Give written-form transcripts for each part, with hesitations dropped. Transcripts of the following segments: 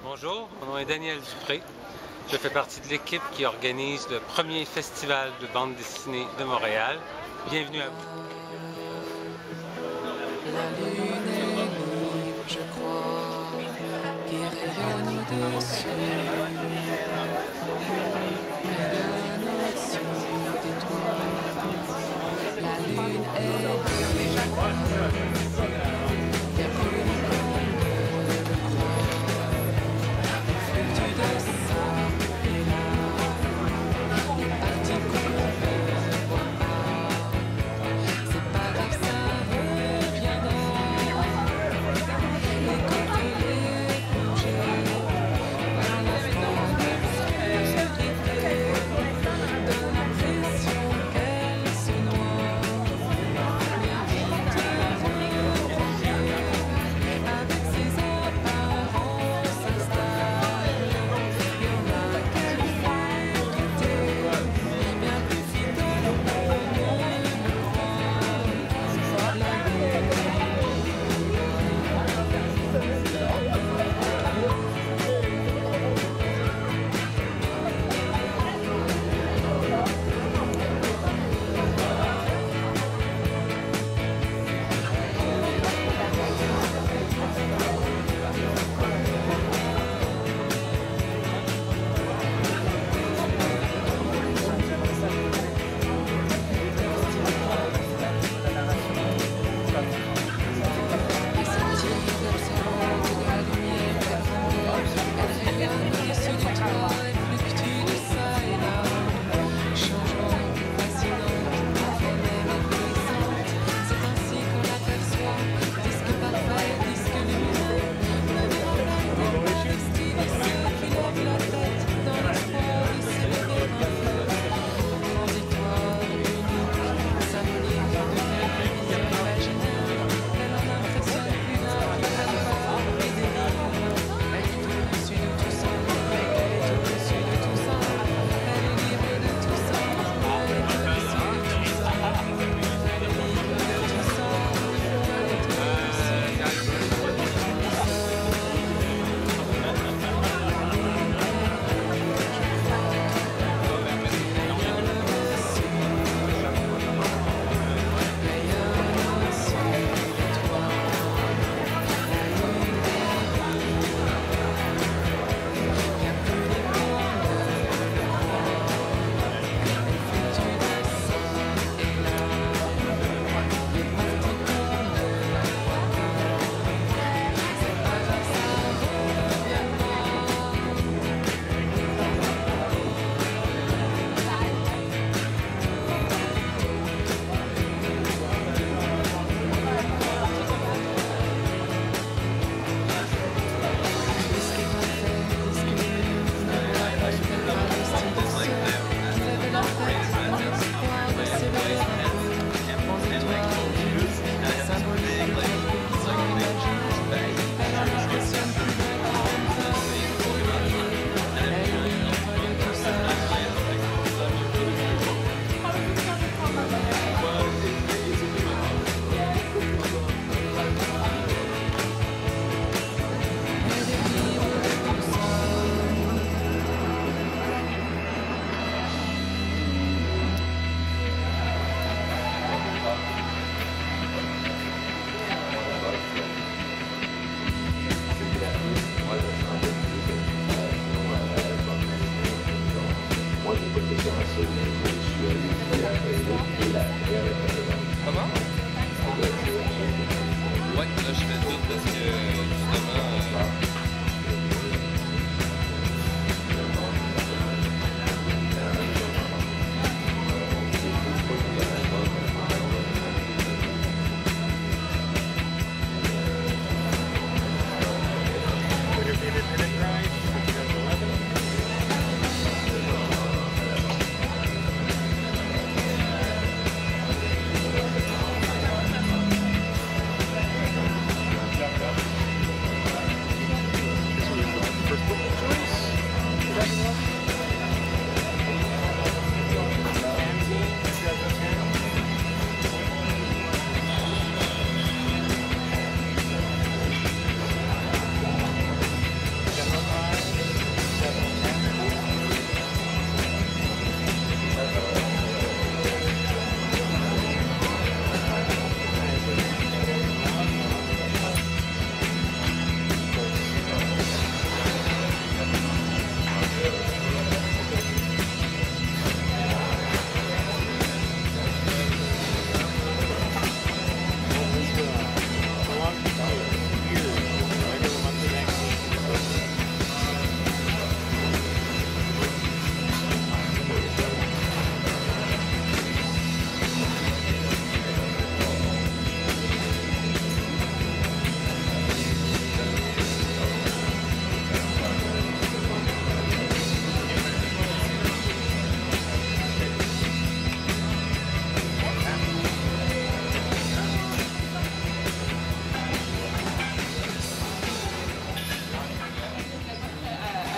Bonjour, mon nom est Daniel Dupré. Je fais partie de l'équipe qui organise le premier festival de bande dessinée de Montréal. Bienvenue à vous. La lune est libre, je crois, qui rayonne au-dessus. Rayonne au-dessus de toi. La lune est libre, il y a plus de flux de sable et là, les particules ne voient pas. C'est pas grave, ça reviendra. Et quand elle est plongée dans la froide obscurité, donne l'impression qu'elle se noie. Mais vite reviendra.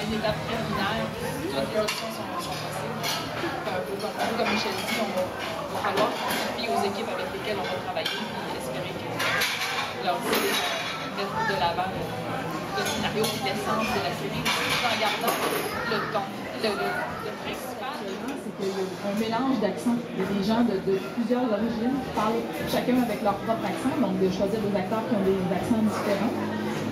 une étape préliminaire. Toutes les options sont possibles. Un peu comme Michel dit, on va falloir confier aux équipes avec lesquelles on va travailler et espérer que leur idée mettre de l'avant le scénario et l'essence de la série, tout en gardant le ton. Le principal, c'est qu'il y a un mélange d'accents. Il y a des gens de plusieurs origines qui parlent chacun avec leur propre accent, donc de choisir des acteurs qui ont des accents différents.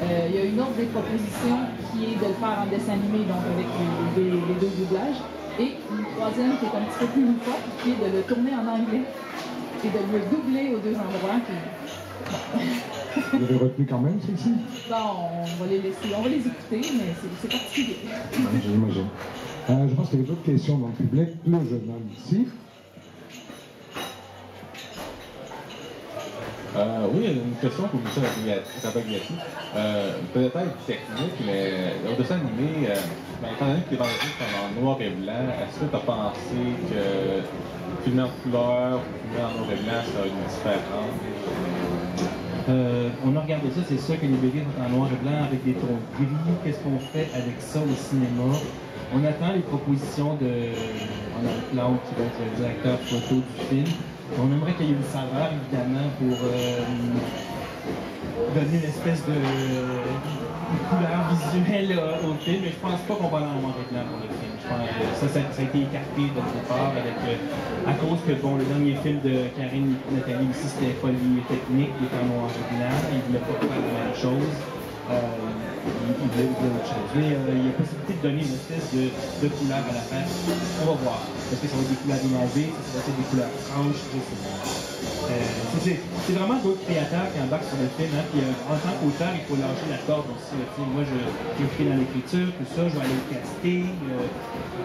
Il y a une autre des propositions qui est de le faire en dessin animé, donc avec les deux doublages. Et une troisième qui est un petit peu plus loufoque, qui est de le tourner en anglais et de le doubler aux deux endroits. Vous avez retenu quand même celle-ci? Bon, on va les laisser, on va les écouter, mais c'est particulier. Ouais, j'imagine. Je pense qu'il y a d'autres questions dans le public. Le jeune homme ici. Oui, une question pour Michel Tabaghiati. Peut-être technique, mais au dessin animé, étant donné que les bandes dessinées sont en noir et blanc, est-ce que tu as pensé que filmer en couleur ou filmer en noir et blanc, ça a une différence? On a regardé ça, c'est sûr que les BD sont en noir et blanc avec des tons gris. Qu'est-ce qu'on fait avec ça au cinéma? On attend les propositions de Ronald Plante, qui va être le directeur photo du film. On aimerait qu'il y ait une saveur, évidemment, pour donner une espèce de couleur visuelle au film, mais je pense pas qu'on va aller en noir et blanc pour le film. Je pense que ça a été écarté dès le départ à cause que bon, le dernier film de Karine Nathalie aussi, c'était Folie technique, il était en noir et blanc, il voulait pas faire la même chose. Il voulait autre chose. Mais il y a possibilité de donner une espèce de couleur à la fin. On va voir. Est-ce que ça va être des couleurs innovées? Est-ce que ça va être des couleurs franches? C'est vraiment d'autres créateurs qui embarquent sur le film. Hein? Puis, en tant qu'auteur, il faut lâcher la corde aussi. Moi, j'ai pris dans l'écriture, tout ça, je vais aller au casting.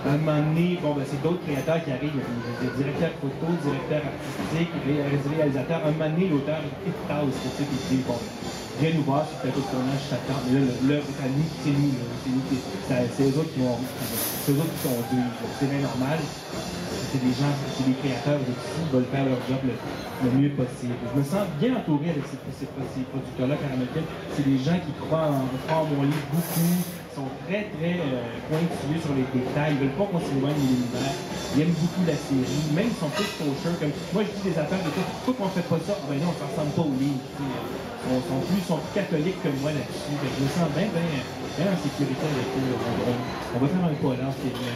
À un moment donné, bon, c'est d'autres créateurs qui arrivent. Il y a des directeurs photo, directeurs artistiques, réalisateurs. À un moment donné, l'auteur, il tasse, c'est qui dit, bon, viens nous voir, c'est un tournage, je t'attends. Mais là, l'œuvre est à nous, c'est nous. C'est eux autres qui vont. C'est eux autres qui sont dû. C'est bien normal. C'est des gens, c'est des créateurs aussi qui veulent faire leur job le mieux possible. Je me sens bien entouré avec ces producteurs-là, Caramel. C'est des gens qui croient en mon livre beaucoup, sont très, très pointilleux sur les détails, ils ne veulent pas qu'on s'éloigne de l'univers. Ils aiment beaucoup la série, même ils sont plus coachers. Comme moi, je dis des affaires de tout, pourquoi on ne fait pas ça? Ben non, on ne ressemble pas au livre. Ils sont plus catholiques que moi là-dessus. Je me sens bien en sécurité avec eux. On va faire un pas là, c'est bien.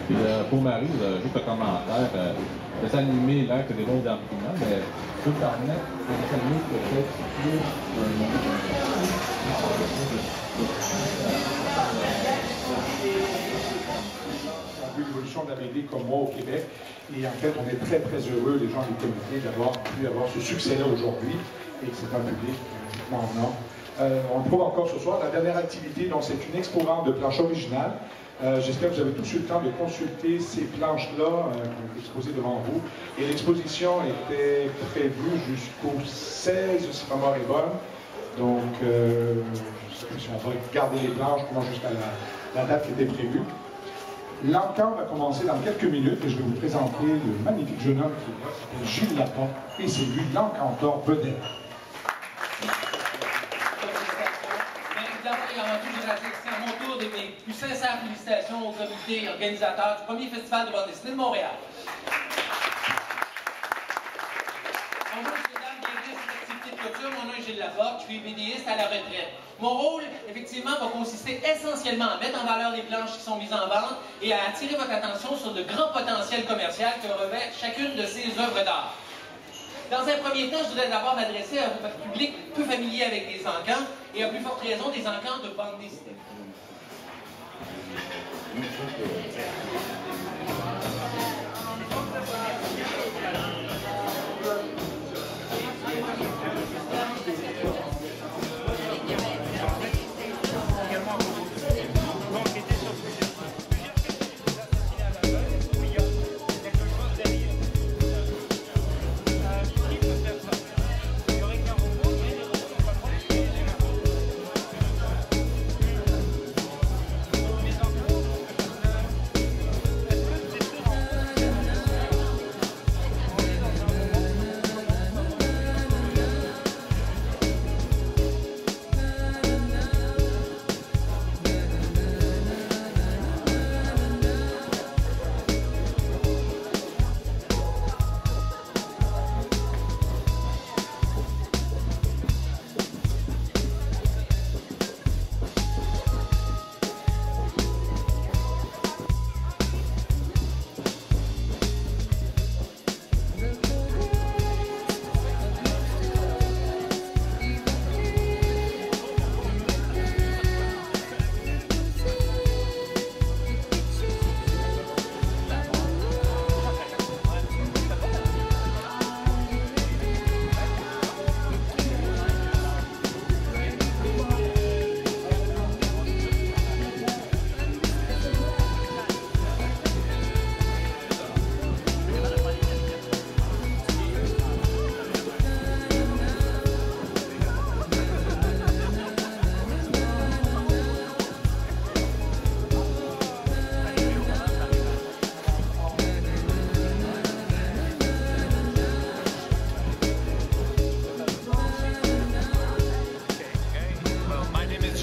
Puis pour Marie, juste un commentaire. Le dessin animé, là, que des bons arguments, mais je peux me permettre, le dessin animé peut-être plus l'évolution de la BD comme moi au Québec. Et en fait, on est très, très heureux, les gens du comité, d'avoir pu avoir ce succès-là aujourd'hui et que c'est un public maintenant. On le prouve encore ce soir. La dernière activité, donc, c'est une expo-vente de planches originales. J'espère que vous avez tous eu le temps de consulter ces planches-là qui ont été exposées devant vous. Et l'exposition était prévue jusqu'au 16, si ma mémoire est bonne. Donc, on va garder les planches jusqu'à la date qui était prévue. L'encan va commencer dans quelques minutes et je vais vous présenter le magnifique jeune homme qui est là, s'appelle Gilles Lapin, et c'est lui l'encanteur vedette. Avant tout, je voudrais adresser à mon tour de mes plus sincères félicitations au comité organisateur du premier festival de bande dessinée de Montréal. Bonjour, monsieur, dames, bienvenue à cette activité de clôture. Mon nom est Gilles Laporte, je suis BDiste à la retraite. Mon rôle, effectivement, va consister essentiellement à mettre en valeur les planches qui sont mises en vente et à attirer votre attention sur le grand potentiel commercial que revêt chacune de ces œuvres d'art. Dans un premier temps, je voudrais d'abord m'adresser à un public peu familier avec les encans, et à plus forte raison des encans de bande dessinée.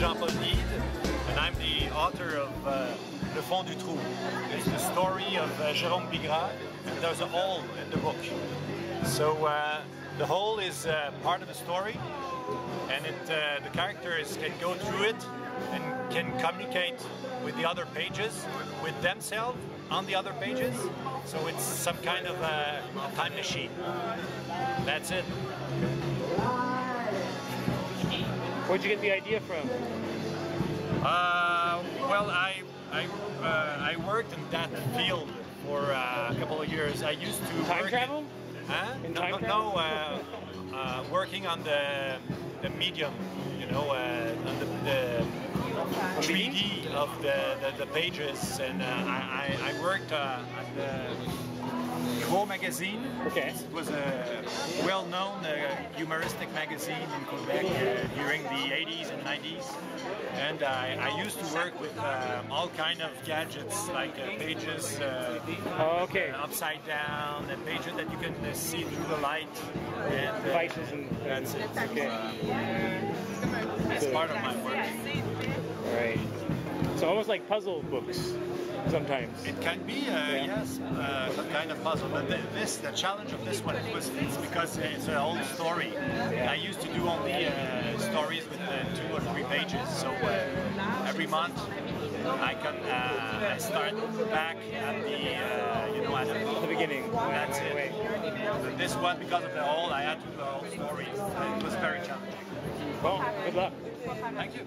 Jean-Paul Hyde, and I'm the author of Le Fond du Trou. It's the story of Jérôme Bigras, and there's a hole in the book. So the hole is part of the story, and the characters can go through it and can communicate with the other pages, with themselves on the other pages. So it's some kind of a time machine. That's it. Where'd you get the idea from? Well, I worked in that field for a couple of years. I used to time travel? In time travel? No, working on the medium, you know, on the 3D of the pages, and I worked at the Gros magazine. Okay. It was a well-known humoristic magazine in Quebec during the 80s and 90s, and I used to work with all kind of gadgets like pages upside down, and pages that you can see through the light, and devices, and that's it. Okay. It's part of my work. Right. So almost like puzzle books sometimes. It can be, yes, some kind of puzzle. But the challenge of this one it's because it's an old story. I used to do only stories with 2 or 3 pages. So every month I can start back at the at the beginning. That's it. But this one, because of the hole, I had to do the whole story. It was very challenging. Well, good luck. Thank you.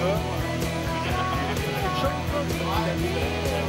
ça. Une chose, là,